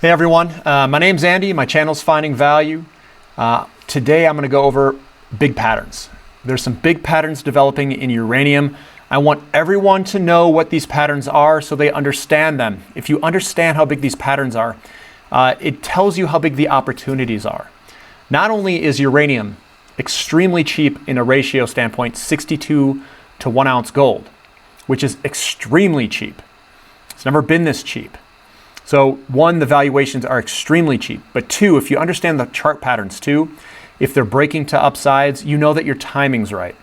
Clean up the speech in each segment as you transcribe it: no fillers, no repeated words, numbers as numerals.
Hey everyone, my name's Andy, my channel's Finding Value. Today I'm going to go over big patterns. There's some big patterns developing in uranium. I want everyone to know what these patterns are so they understand them. If you understand how big these patterns are, it tells you how big the opportunities are. Not only is uranium extremely cheap in a ratio standpoint, 62 to 1 ounce gold, which is extremely cheap. It's never been this cheap. So one, the valuations are extremely cheap, but two, if you understand the chart patterns too, if they're breaking to upsides, you know that your timing's right.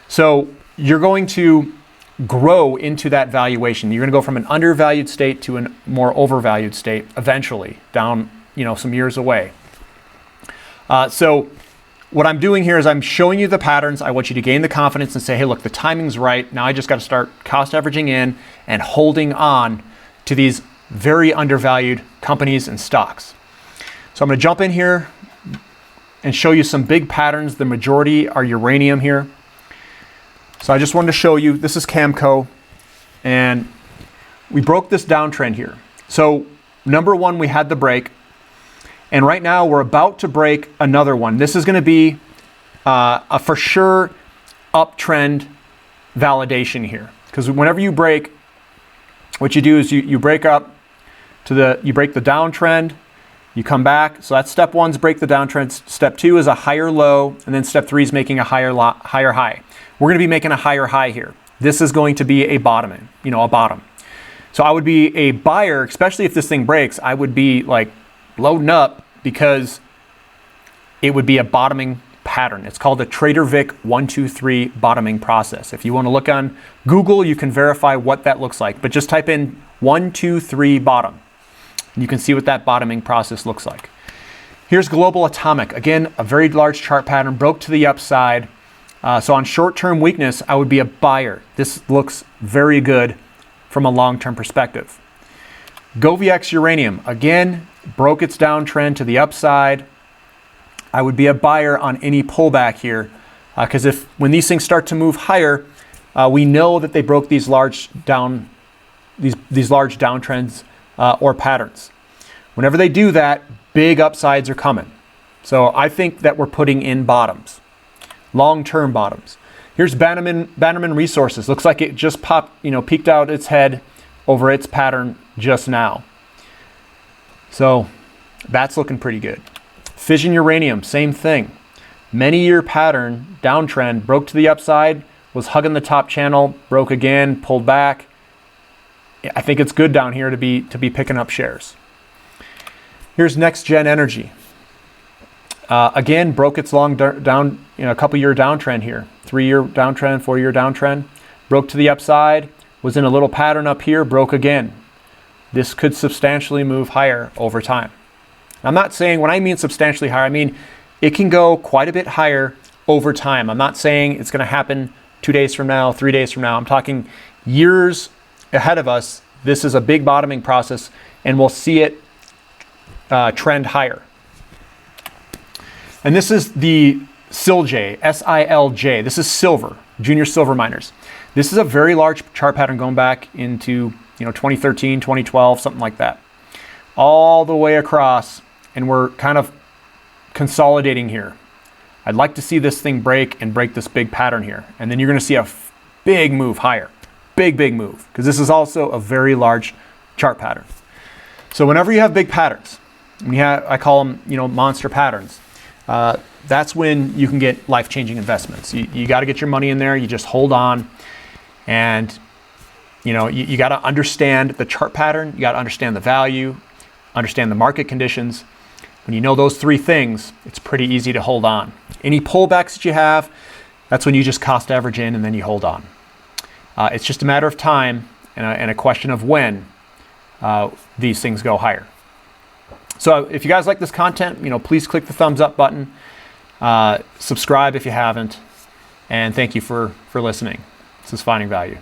So you're going to grow into that valuation. You're going to go from an undervalued state to a more overvalued state eventually, down, some years away. So what I'm doing here is I'm showing you the patterns. I want you to gain the confidence and say, hey, look, the timing's right. Now I just got to start cost averaging in and holding on to these very undervalued companies and stocks. So I'm going to jump in here and show you some big patterns. The majority are uranium here. So I just wanted to show you, this is Camco, and we broke this downtrend here. So number one, we had the break, and right now we're about to break another one. This is going to be a for sure uptrend validation here, because whenever you break, what you do is you break up to you break the downtrend, you come back. So that's step one's break the downtrend. Step two is a higher low, and then step three is making a higher high. We're going to be making a higher high here. This is going to be a bottoming, a bottom. So I would be a buyer, especially if this thing breaks. I would be like loading up because it would be a bottoming pattern. It's called the Trader Vic 1, 2, 3 bottoming process. If you want to look on Google, you can verify what that looks like. But just type in 1, 2, 3 bottom. And you can see what that bottoming process looks like. Here's Global Atomic. Again, a very large chart pattern, broke to the upside. So on short-term weakness, I would be a buyer. This looks very good from a long-term perspective. GoviX Uranium, again, broke its downtrend to the upside. I would be a buyer on any pullback here, because when these things start to move higher, we know that they broke these large downtrends or patterns. Whenever they do that, big upsides are coming. So I think that we're putting in bottoms, long-term bottoms. Here's Bannerman Resources. Looks like it just peeked out its head over its pattern just now. So that's looking pretty good. Fission Uranium, same thing. Many year pattern, downtrend, broke to the upside, was hugging the top channel, broke again, pulled back. I think it's good down here to be picking up shares. Here's Next Gen Energy. Again, broke its long down, a couple year downtrend here. 3-year downtrend, 4-year downtrend. Broke to the upside, was in a little pattern up here, broke again. This could substantially move higher over time. I'm not saying, when I mean substantially higher, I mean it can go quite a bit higher over time. I'm not saying it's going to happen 2 days from now, 3 days from now. I'm talking years ahead of us. This is a big bottoming process, and we'll see it trend higher. And this is the SILJ, S-I-L-J. This is silver, junior silver miners. This is a very large chart pattern going back into 2013, 2012, something like that. All the way across, and we're kind of consolidating here. I'd like to see this thing break and break this big pattern here. And then you're going to see a big move higher. Big move, because this is also a very large chart pattern. So whenever you have big patterns, I call them monster patterns, that's when you can get life-changing investments. You got to get your money in there. You just hold on, and you got to understand the chart pattern. You got to understand the value, understand the market conditions. When you know those three things, it's pretty easy to hold on. Any pullbacks that you have, that's when you just cost average in and then you hold on. It's just a matter of time and a question of when these things go higher. So if you guys like this content, please click the thumbs up button. Subscribe if you haven't. And thank you for listening. This is Finding Value.